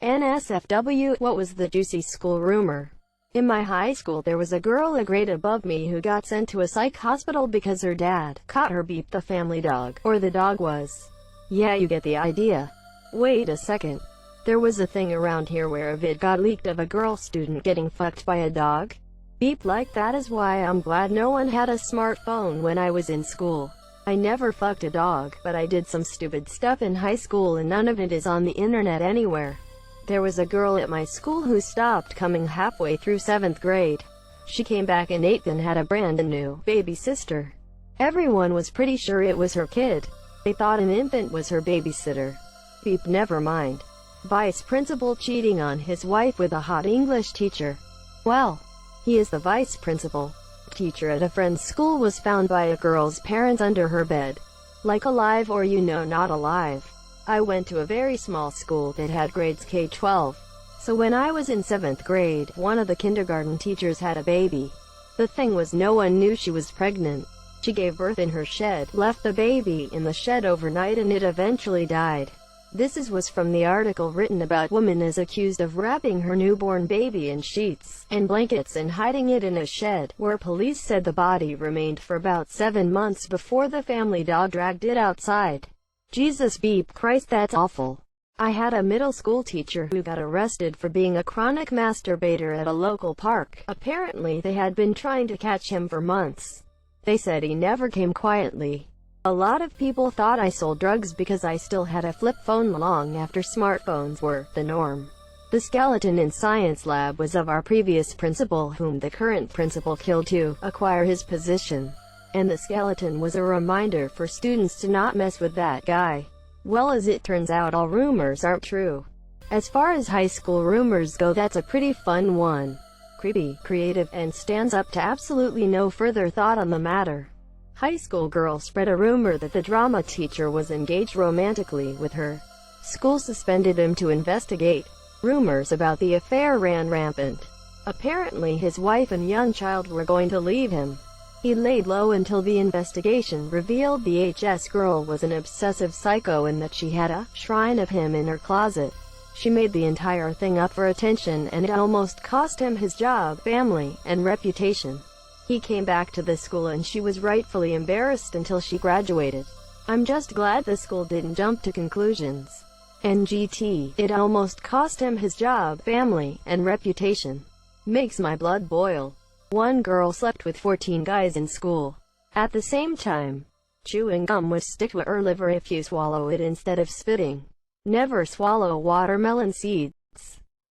NSFW. What was the juicy school rumor? In my high school there was a girl a grade above me who got sent to a psych hospital because her dad caught her beat the family dog, or the dog was. Yeah, you get the idea. Wait a second. There was a thing around here where a vid got leaked of a girl student getting fucked by a dog. Beep like that is why I'm glad no one had a smartphone when I was in school. I never fucked a dog, but I did some stupid stuff in high school and none of it is on the internet anywhere. There was a girl at my school who stopped coming halfway through 7th grade. She came back in 8th and had a brand new baby sister. Everyone was pretty sure it was her kid. They thought an infant was her babysitter. Beep, never mind. Vice principal cheating on his wife with a hot English teacher. Well, he is the vice principal. Teacher at a friend's school was found by a girl's parents under her bed. Like alive or not alive. I went to a very small school that had grades K-12. So when I was in 7th grade, one of the kindergarten teachers had a baby. The thing was no one knew she was pregnant. She gave birth in her shed, left the baby in the shed overnight and it eventually died. This was from the article written about woman is accused of wrapping her newborn baby in sheets and blankets and hiding it in a shed, where police said the body remained for about 7 months before the family dog dragged it outside. Jesus beep Christ, that's awful. I had a middle school teacher who got arrested for being a chronic masturbator at a local park. Apparently they had been trying to catch him for months. They said he never came quietly. A lot of people thought I sold drugs because I still had a flip phone long after smartphones were the norm. The skeleton in science lab was of our previous principal, whom the current principal killed to acquire his position. And the skeleton was a reminder for students to not mess with that guy. Well, as it turns out, all rumors aren't true. As far as high school rumors go, that's a pretty fun one. Creepy, creative, and stands up to absolutely no further thought on the matter. High school girl spread a rumor that the drama teacher was engaged romantically with her. School suspended him to investigate. Rumors about the affair ran rampant. Apparently his wife and young child were going to leave him. He laid low until the investigation revealed the HS girl was an obsessive psycho and that she had a shrine of him in her closet. She made the entire thing up for attention and it almost cost him his job, family, and reputation. He came back to the school and she was rightfully embarrassed until she graduated. I'm just glad the school didn't jump to conclusions. NGT, it almost cost him his job, family, and reputation. Makes my blood boil. One girl slept with 14 guys in school. At the same time, chewing gum will stick to her liver if you swallow it instead of spitting. Never swallow watermelon seeds.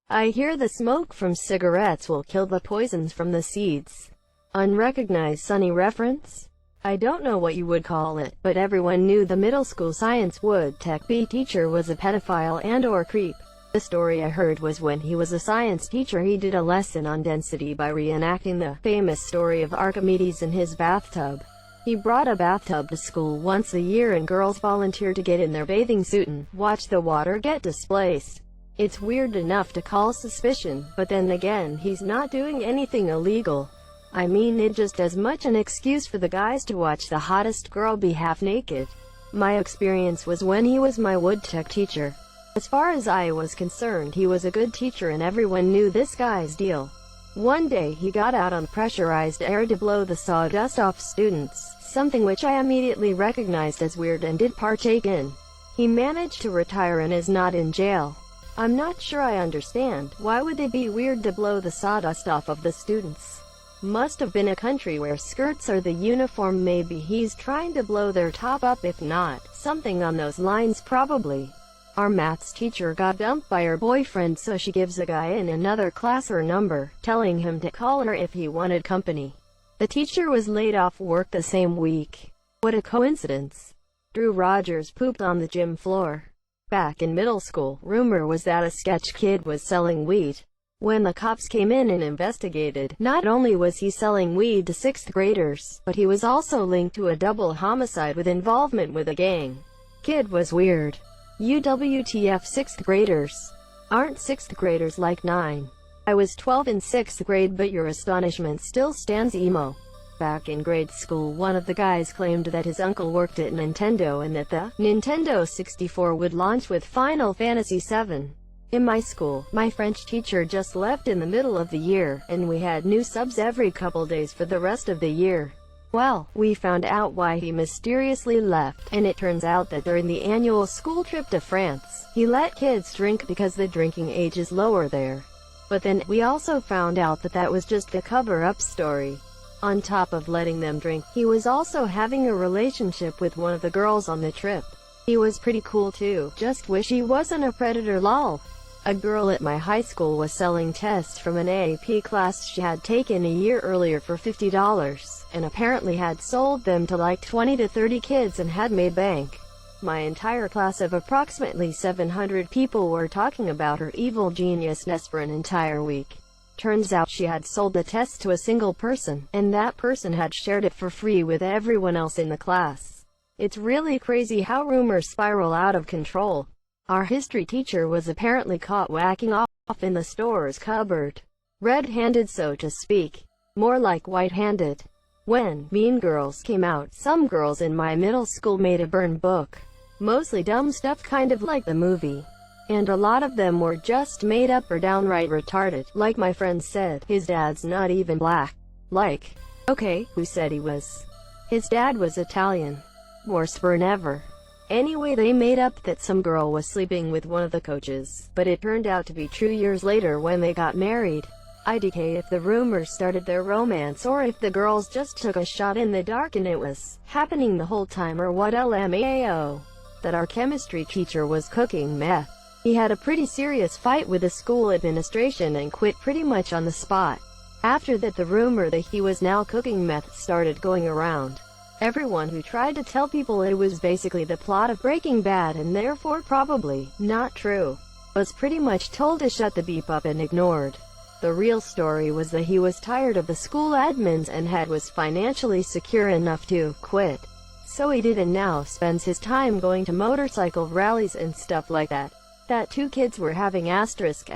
I hear the smoke from cigarettes will kill the poisons from the seeds. Unrecognized Sunny reference? I don't know what you would call it, but everyone knew the middle school science would tech B teacher was a pedophile and/or creep. The story I heard was when he was a science teacher he did a lesson on density by reenacting the famous story of Archimedes in his bathtub. He brought a bathtub to school once a year and girls volunteered to get in their bathing suit and watch the water get displaced. It's weird enough to call suspicion, but then again he's not doing anything illegal. I mean, it's just as much an excuse for the guys to watch the hottest girl be half naked. My experience was when he was my wood tech teacher. As far as I was concerned, he was a good teacher and everyone knew this guy's deal. One day he got out on pressurized air to blow the sawdust off students, something which I immediately recognized as weird and did partake in. He managed to retire and is not in jail. I'm not sure I understand. Why would it be weird to blow the sawdust off of the students? Must have been a country where skirts are the uniform. Maybe he's trying to blow their top up, if not, something on those lines probably. Our maths teacher got dumped by her boyfriend, so she gives a guy in another class her number, telling him to call her if he wanted company. The teacher was laid off work the same week. What a coincidence. Drew Rogers pooped on the gym floor. Back in middle school, rumor was that a sketch kid was selling weed. When the cops came in and investigated, not only was he selling weed to 6th graders, but he was also linked to a double homicide with involvement with a gang. Kid was weird. UWTF 6th graders. Aren't 6th graders like 9? I was 12 in 6th grade, but your astonishment still stands emo. Back in grade school, one of the guys claimed that his uncle worked at Nintendo and that the Nintendo 64 would launch with Final Fantasy VII. In my school, my French teacher just left in the middle of the year, and we had new subs every couple days for the rest of the year. Well, we found out why he mysteriously left, and it turns out that during the annual school trip to France, he let kids drink because the drinking age is lower there. But then, we also found out that that was just a cover-up story. On top of letting them drink, he was also having a relationship with one of the girls on the trip. He was pretty cool too, just wish he wasn't a predator lol. A girl at my high school was selling tests from an AP class she had taken a year earlier for $50, and apparently had sold them to like 20 to 30 kids and had made bank. My entire class of approximately 700 people were talking about her evil geniusness for an entire week. Turns out she had sold the test to a single person, and that person had shared it for free with everyone else in the class. It's really crazy how rumors spiral out of control. Our history teacher was apparently caught whacking off in the store's cupboard. Red-handed, so to speak. More like white-handed. When Mean Girls came out, some girls in my middle school made a burn book. Mostly dumb stuff, kind of like the movie. And a lot of them were just made up or downright retarded. Like my friend said, his dad's not even black. Like, okay, who said he was? His dad was Italian. Worst burn ever. Anyway, they made up that some girl was sleeping with one of the coaches, but it turned out to be true years later when they got married. IDK if the rumors started their romance or if the girls just took a shot in the dark and it was happening the whole time, or what. LMAO. That our chemistry teacher was cooking meth. He had a pretty serious fight with the school administration and quit pretty much on the spot. After that, the rumor that he was now cooking meth started going around. Everyone who tried to tell people it was basically the plot of Breaking Bad and therefore probably not true, was pretty much told to shut the beep up and ignored. The real story was that he was tired of the school admins and was financially secure enough to quit. So he did, and now spends his time going to motorcycle rallies and stuff like that. That two kids were having asterisk.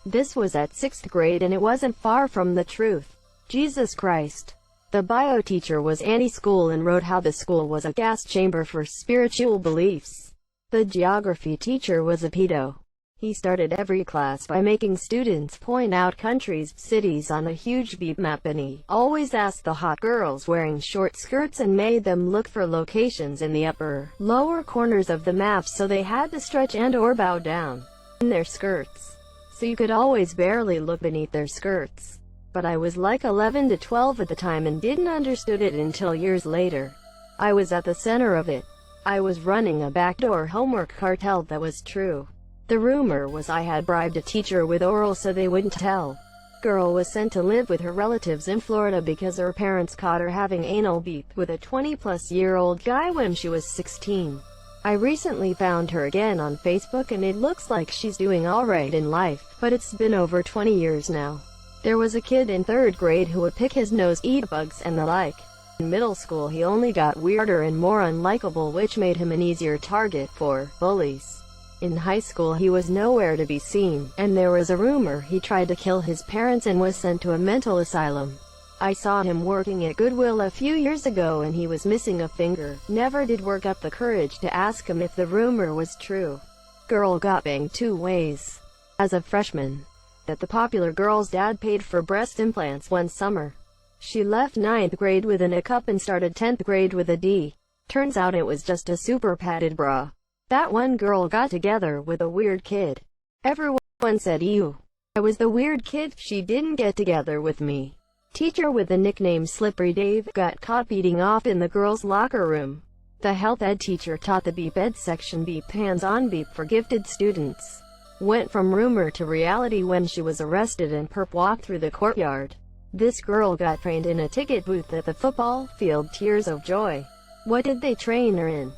This was at 6th grade and it wasn't far from the truth. Jesus Christ. The bio teacher was anti-school and wrote how the school was a gas chamber for spiritual beliefs. The geography teacher was a pedo. He started every class by making students point out countries, cities on a huge beep map, and he always asked the hot girls wearing short skirts and made them look for locations in the upper, lower corners of the map, so they had to stretch and or bow down in their skirts. So you could always barely look beneath their skirts. But I was like 11 to 12 at the time and didn't understood it until years later. I was at the center of it. I was running a backdoor homework cartel that was true. The rumor was I had bribed a teacher with oral so they wouldn't tell. Girl was sent to live with her relatives in Florida because her parents caught her having anal beep with a 20-plus-year-old guy when she was 16. I recently found her again on Facebook and it looks like she's doing alright in life, but it's been over 20 years now. There was a kid in 3rd grade who would pick his nose, eat bugs, and the like. In middle school he only got weirder and more unlikable, which made him an easier target for bullies. In high school he was nowhere to be seen, and there was a rumor he tried to kill his parents and was sent to a mental asylum. I saw him working at Goodwill a few years ago and he was missing a finger. Never did work up the courage to ask him if the rumor was true. Girl got banged 2 ways. As a freshman, that the popular girl's dad paid for breast implants one summer. She left 9th grade with an A cup and started 10th grade with a D. Turns out it was just a super padded bra. That one girl got together with a weird kid. Everyone said ew. I was the weird kid. She didn't get together with me. Teacher with the nickname Slippery Dave got caught beating off in the girls' locker room. The health ed teacher taught the beep ed section beep hands-on beep for gifted students. Went from rumor to reality when she was arrested and perp walked through the courtyard. This girl got trained in a ticket booth at the football field. Tears of joy. What did they train her in?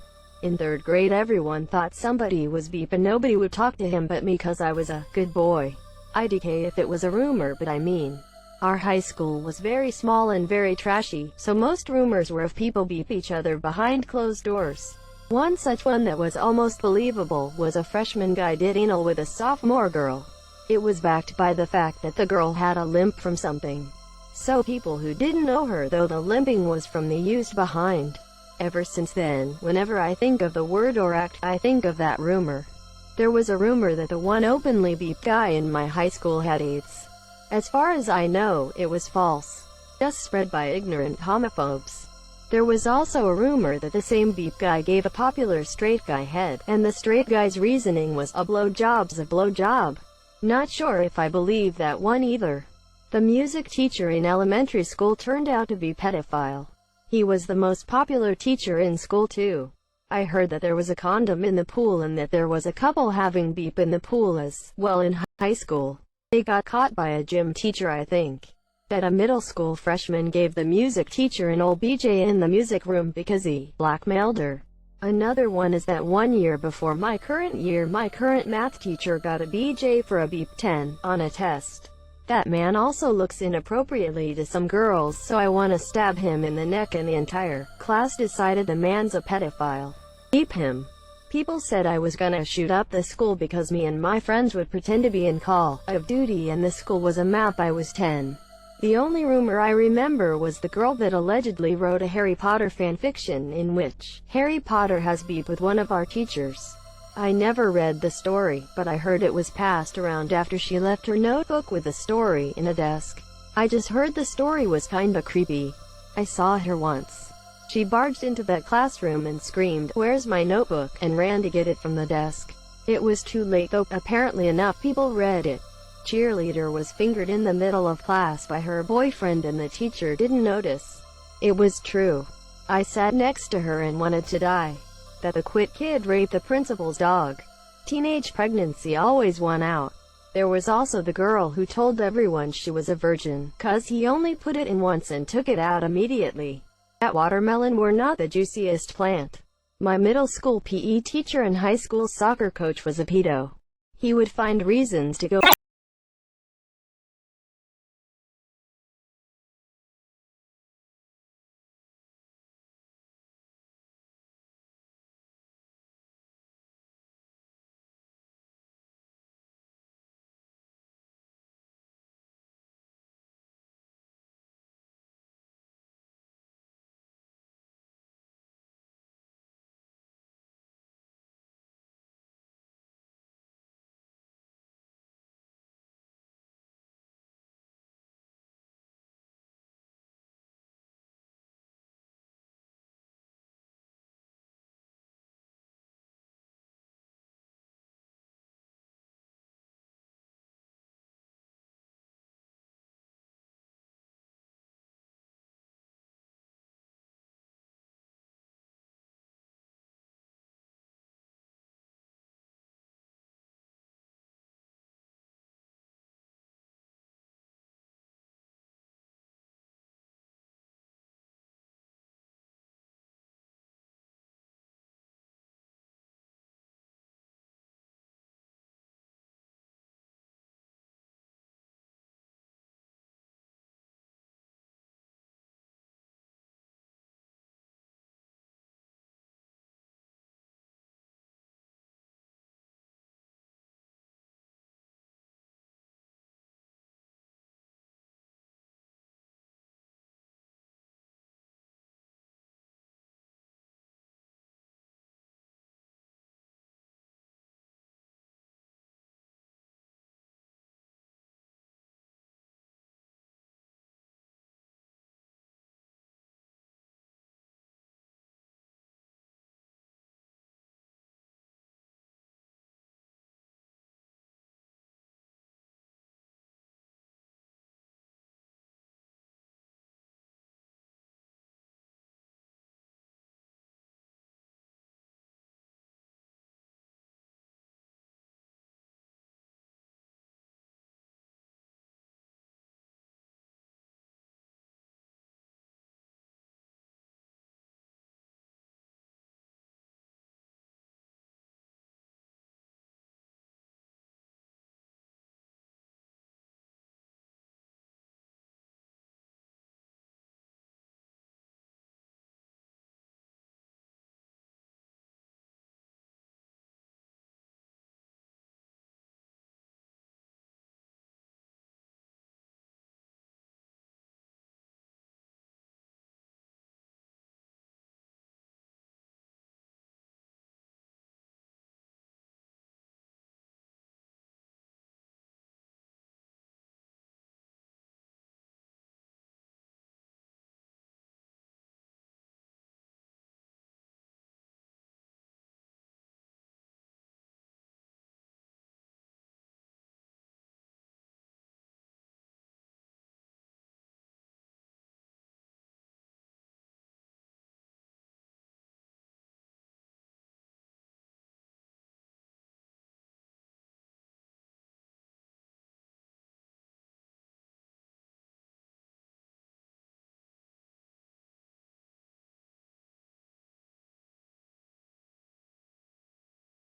In 3rd grade everyone thought somebody was beep and nobody would talk to him but me cause I was a good boy. IDK if it was a rumor, but I mean, our high school was very small and very trashy, so most rumors were of people beep each other behind closed doors. One such one that was almost believable was a freshman guy did anal with a sophomore girl. It was backed by the fact that the girl had a limp from something. So people who didn't know her, though the limping was from the used behind. Ever since then, whenever I think of the word or act, I think of that rumor. There was a rumor that the one openly beep guy in my high school had AIDS. As far as I know, it was false, just spread by ignorant homophobes. There was also a rumor that the same beep guy gave a popular straight guy head, and the straight guy's reasoning was a blowjob's a blowjob. Not sure if I believe that one either. The music teacher in elementary school turned out to be pedophile. He was the most popular teacher in school too. I heard that there was a condom in the pool and that there was a couple having beep in the pool as well in high school. They got caught by a gym teacher, I think. That a middle school freshman gave the music teacher an old BJ in the music room because he blackmailed her. Another one is that 1 year before my current year, my current math teacher got a BJ for a beep 10 on a test. That man also looks inappropriately to some girls, so I want to stab him in the neck, and the entire class decided the man's a pedophile. Beep him. People said I was gonna shoot up the school because me and my friends would pretend to be in Call of Duty and the school was a map. I was 10. The only rumor I remember was the girl that allegedly wrote a Harry Potter fanfiction in which Harry Potter has beef with one of our teachers. I never read the story, but I heard it was passed around after she left her notebook with the story in a desk. I just heard the story was kinda creepy. I saw her once. She barged into that classroom and screamed, "Where's my notebook?" and ran to get it from the desk. It was too late though, apparently enough people read it. Cheerleader was fingered in the middle of class by her boyfriend and the teacher didn't notice. It was true. I sat next to her and wanted to die. That the quit kid raped the principal's dog. Teenage pregnancy always won out. There was also the girl who told everyone she was a virgin, 'cause he only put it in once and took it out immediately. That watermelon were not the juiciest plant. My middle school PE teacher and high school soccer coach was a pedo. He would find reasons to go